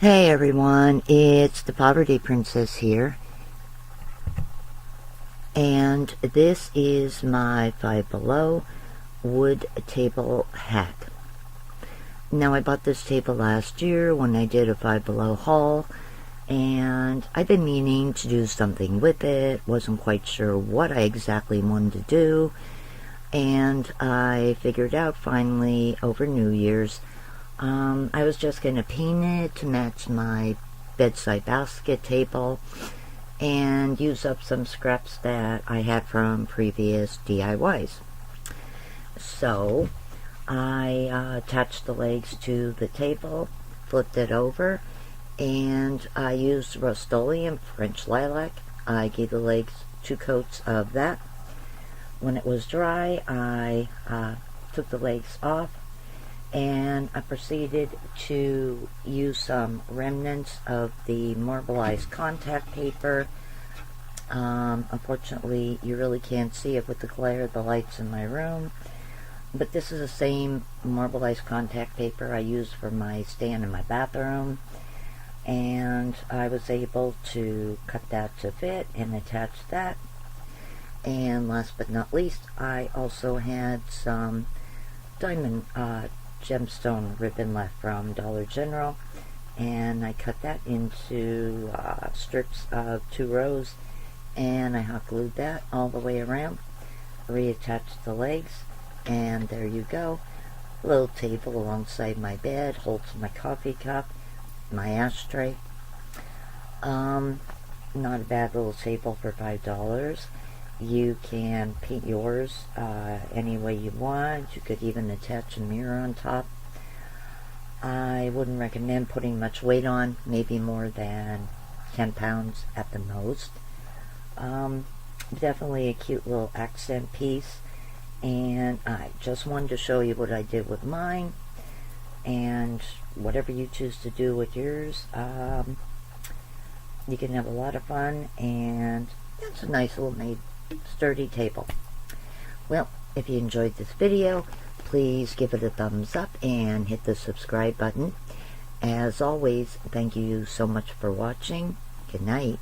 Hey everyone, it's the Poverty Princess here, and this is my Five Below wood table hack. Now, I bought this table last year when I did a Five Below haul, and I've been meaning to do something with it. Wasn't quite sure what I exactly wanted to do, and I figured out finally over New Year's I was just going to paint it to match my bedside basket table and use up some scraps that I had from previous DIYs. So I attached the legs to the table, flipped it over, and I used RUSTOLEUM French Lilac. I gave the legs 2 coats of that. When it was dry, I took the legs off, and I proceeded to use some remnants of the marbleized contact paper. Unfortunately, you really can't see it with the glare of the lights in my room, but this is the same marbleized contact paper I use for my stand in my bathroom, and I was able to cut that to fit and attach that. And last but not least, I also had some diamond gemstone ribbon left from Dollar General, and I cut that into strips of 2 rows, and I hot glued that all the way around, reattached the legs, and there you go. A little table alongside my bed, holds my coffee cup, my ashtray. Not a bad little table for $5. You can paint yours any way you want. You could even attach a mirror on top. I wouldn't recommend putting much weight on, maybe more than 10 pounds at the most. Definitely a cute little accent piece, and I just wanted to show you what I did with mine, and whatever you choose to do with yours, you can have a lot of fun, and it's a nice little made sturdy table. Well, if you enjoyed this video, please give it a thumbs up and hit the subscribe button. As always, thank you so much for watching. Good night.